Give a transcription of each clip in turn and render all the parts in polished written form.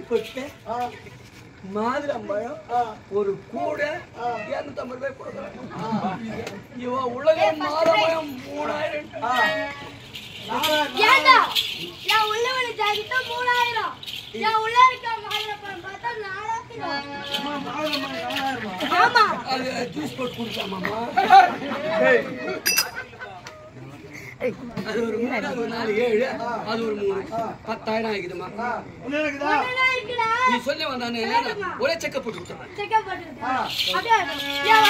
கொட்டை மாதுளம்பழம் ஒரு கூடை 250 ரூபாய் கொடுக்குறாங்க. இவன் உலக மாதமயம் 3000. ஏண்டா நான் உள்ள வந்து ஜாகிட்ட 3000. நான் உள்ள இருக்க மாதுளம்பழம் பார்த்தா 4000. ஆமா அது ஜூஸ் போட்டு குடிச்சாமாமா. அது ஒரு 3 4 7 அது ஒரு 3 10,000 ஆகிடுமா? நீ சொல்லி வந்தானே ஒரே செக்கப் போட்டு கொடுத்துறேன். செக்கப் போட்டு அப்படியே நான்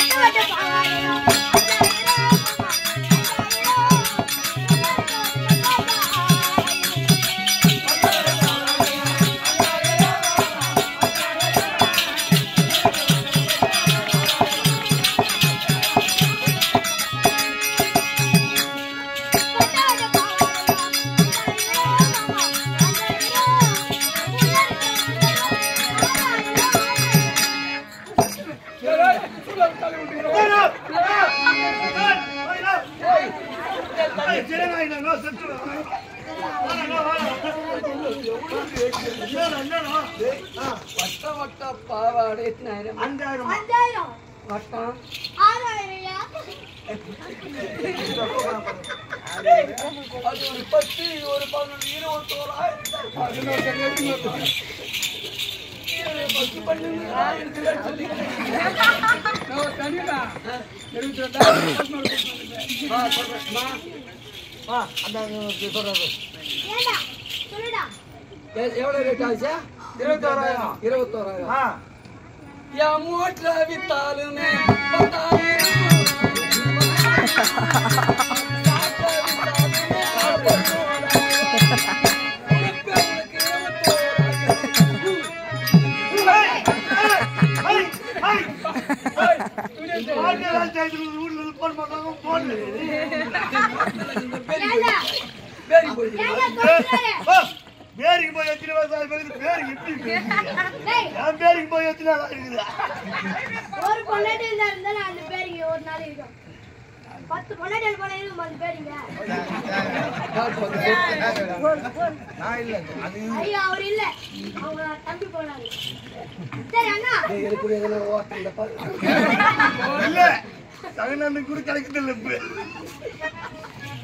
வட்ட வட்ட பாவாடை வட்ட பாவாடை 5000 வட்டம் 6000. அது ஒரு 10 ஒரு 11 எவ்வளவு ரேட் ஆச்சு? 21,000. என் மூட்டை வித்தாலுமே 10,000. பேருக்கு போய் எத்தனை வருஷம் பேருக்கு எப்படி என் பேருக்கு போய் எத்தனை நாள் இருக்குது? ஒரு பொண்டாட்டி இருந்தா அந்த பேருக்கு ஒரு நாள் இருக்கும். 10 பொண்டாட்டி போல இருக்கும் அந்த பேருங்க. ஐயோ அவர் இல்ல, அவங்க தம்பி போனாரு. சரி அண்ணா இல்ல தகனன்னு கூட கிடைக்குது இல்ல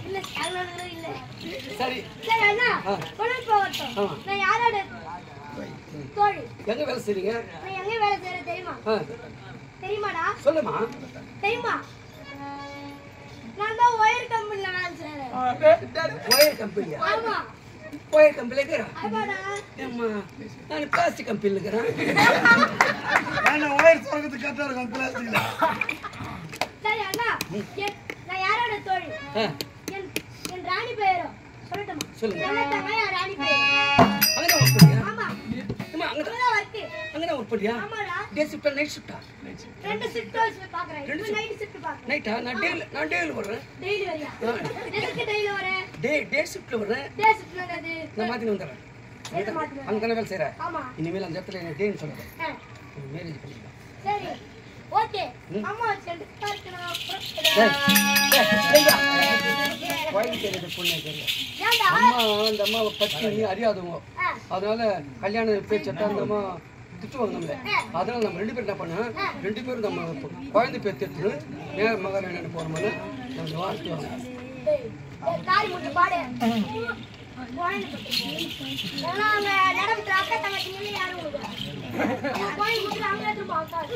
இல்ல தகனன்னு இல்ல. சரி சரி அண்ணா கொண்டு போகட்டும். நான் யாரோட தோழி? எங்க வேலை செய்றீங்க? நான் எங்க வேலை செய்யறேன் தெரியுமா? தெரியுமாடா? சொல்லுமா. தெரியுமா? நான் தான் ஒயர் கம்பெனில வேலை செய்றேன். ஒயர் கம்பெனியா? ஆமா. ஒயர் கம்பெனில இருக்கற? ஆமாடா. அம்மா நான் பிளாஸ்டிக் கம்பெனில இருக்கறேன். நான் ஒயர் சொல்றதுக்கு கரெக்ட்டா இருக்கும் பிளாஸ்டிக்ல. சரி அண்ணா நான் யாரோட தோழி? என் ராணி பேரு சொல்லட்டுமா? சொல்லுங்க. என்னங்க என் ராணி பேரு? அங்க ஒர்க் பண்ணியா? ஆமா. அம்மா அங்க தான் வர்க். அங்க ஒர்க் பண்ணியா? ஆமாடா. Day shift night shift. ரெண்டு ஷிஃப்ட் ஹவுஸ் பாக்குறேன். இப்போ நைட் ஷிஃப்ட் பாக்குறேன். நைட்டா? நான் டேல வரேன். டெய்லி வரியா? எதுக்கு டெய்லி வர? டே ஷிஃப்ட்ல வரேன். டே ஷிஃப்ட்ல என்னது? நான் மாத்தி வந்துறேன். எது மாத்தி? அங்க தான வேலை செய்றேன். ஆமா. இனிமேல் அந்த இடத்துல என்ன டேன்னு சொல்லுங்க. மேரேஜ் பண்ணிக்கலாம். சரி. ஓகே. அம்மா சென்ட் பார்க்கணும். அம்மா அந்த அம்மாவை பத்தி நீ அறியாதவங்க, அதனால கல்யாண பேச்சட்டா அந்த அம்மா திட்டுவாங்க நம்மள. அதனால நம்ம 2 பேரும் என்ன பண்ண, 2 பேரும் நம்ம குழந்தை பேர் எடுத்து நேரம் மகன் என்ன போறோம்னு நம்ம வாழ்த்துவாங்க. காரி முட்டு பாடு. நடந்து அக்கா தங்கச்சி யாரும் கோயில் முட்டு அங்க எடுத்து பார்க்காது.